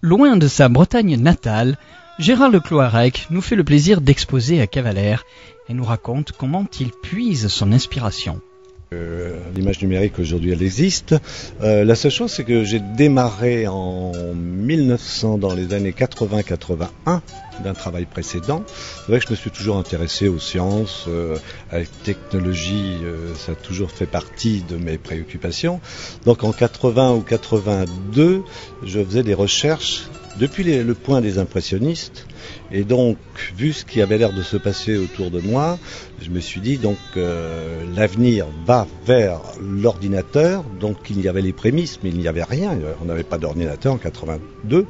Loin de sa Bretagne natale, Gérard Lecloarec nous fait le plaisir d'exposer à Cavalère et nous raconte comment il puise son inspiration. L'image numérique aujourd'hui elle existe. La seule chose c'est que j'ai démarré en 1900 dans les années 80-81 d'un travail précédent. C'est vrai que je me suis toujours intéressé aux sciences, à la technologie, ça a toujours fait partie de mes préoccupations. Donc en 80 ou 82, je faisais des recherches depuis le point des impressionnistes. Et donc, vu ce qui avait l'air de se passer autour de moi, je me suis dit donc l'avenir va vers l'ordinateur. Donc il y avait les prémices, mais il n'y avait rien. On n'avait pas d'ordinateur en 82.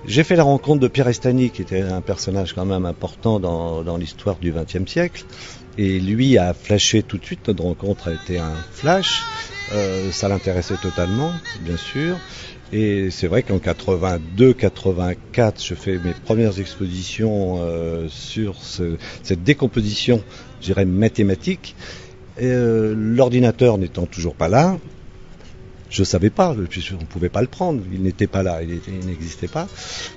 J'ai fait la rencontre de Pierre Estany, qui était un personnage quand même important dans l'histoire du XXe siècle. Et lui a flashé tout de suite. Notre rencontre a été un flash. Ça l'intéressait totalement, bien sûr. Et c'est vrai qu'en 82-84, je fais mes premières expositions sur cette décomposition, je dirais, mathématique. L'ordinateur n'étant toujours pas là, je ne savais pas, on ne pouvait pas le prendre, il n'était pas là, il n'existait pas.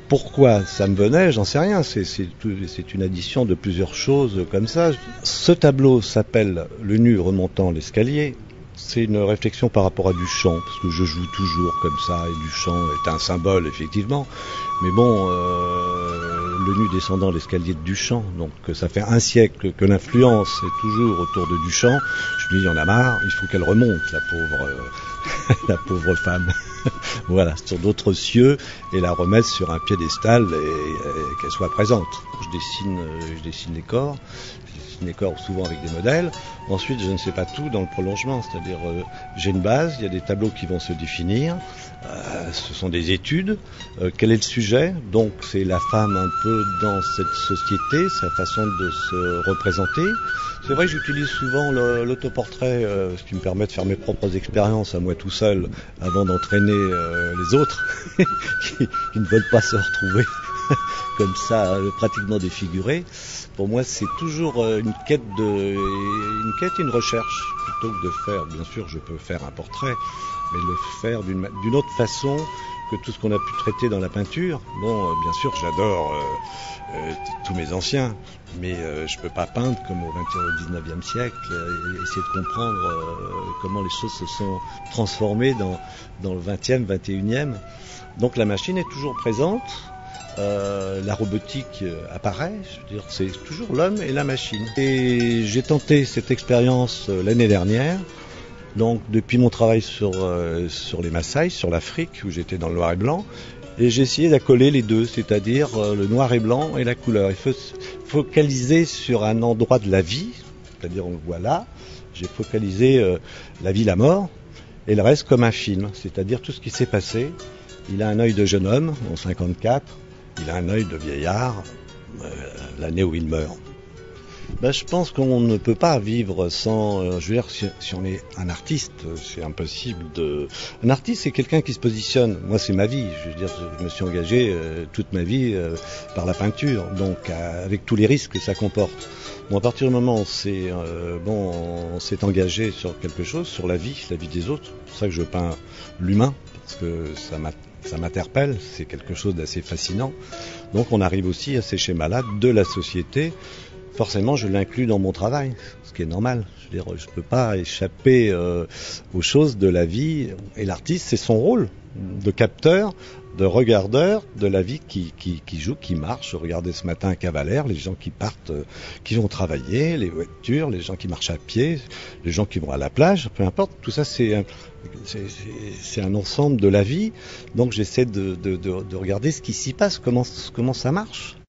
Pourquoi ça me venait, j'en sais rien, c'est une addition de plusieurs choses comme ça. Ce tableau s'appelle « Le nu remontant l'escalier ». C'est une réflexion par rapport à Duchamp, parce que je joue toujours comme ça, et Duchamp est un symbole, effectivement. Mais bon, le nu descendant l'escalier de Duchamp, donc ça fait un siècle que l'influence est toujours autour de Duchamp. Je me dis, il y en a marre, il faut qu'elle remonte, la pauvre femme. Voilà, sur d'autres cieux, et la remettre sur un piédestal et qu'elle soit présente. Je dessine les corps. Les corps souvent avec des modèles. Ensuite, je ne sais pas tout dans le prolongement, c'est-à-dire j'ai une base, il y a des tableaux qui vont se définir, ce sont des études, quel est le sujet, donc c'est la femme un peu dans cette société, sa façon de se représenter. C'est vrai que j'utilise souvent l'autoportrait, ce qui me permet de faire mes propres expériences à moi tout seul, avant d'entraîner les autres qui ne veulent pas se retrouver comme ça, pratiquement défigurés. Pour moi, c'est toujours une quête et une recherche, plutôt que de faire, bien sûr, je peux faire un portrait, mais le faire d'une autre façon que tout ce qu'on a pu traiter dans la peinture. Bon, bien sûr, j'adore tous mes anciens, mais je peux pas peindre comme au 19e siècle, essayer de comprendre comment les choses se sont transformées dans le 20e, 21e. Donc la machine est toujours présente. La robotique apparaît, je veux dire, c'est toujours l'homme et la machine. Et j'ai tenté cette expérience l'année dernière, donc depuis mon travail sur les Maasai, sur l'Afrique, où j'étais dans le noir et blanc, et j'ai essayé d'accoler les deux, c'est-à-dire le noir et blanc et la couleur. Il faut focaliser sur un endroit de la vie, c'est-à-dire on le voit là, j'ai focalisé la vie, la mort, et le reste comme un film, c'est-à-dire tout ce qui s'est passé. Il a un œil de jeune homme, en 54, il a un œil de vieillard, l'année où il meurt. Je pense qu'on ne peut pas vivre sans... je veux dire, si on est un artiste, c'est impossible de... Un artiste, c'est quelqu'un qui se positionne. Moi, c'est ma vie. Je veux dire, je me suis engagé toute ma vie par la peinture, donc avec tous les risques que ça comporte. Bon, à partir du moment où on s'est engagé sur quelque chose, sur la vie des autres, c'est pour ça que je peins l'humain, parce que ça m'interpelle, c'est quelque chose d'assez fascinant. Donc on arrive aussi à ces schémas-là de la société. Forcément, je l'inclus dans mon travail, ce qui est normal. Je veux dire, je peux pas échapper aux choses de la vie. Et l'artiste, c'est son rôle de capteur, de regardeur de la vie qui joue, qui marche. Regardez ce matin à Cavalère, les gens qui partent, qui vont travailler, les voitures, les gens qui marchent à pied, les gens qui vont à la plage, peu importe. Tout ça, c'est un ensemble de la vie. Donc j'essaie de regarder ce qui s'y passe, comment ça marche.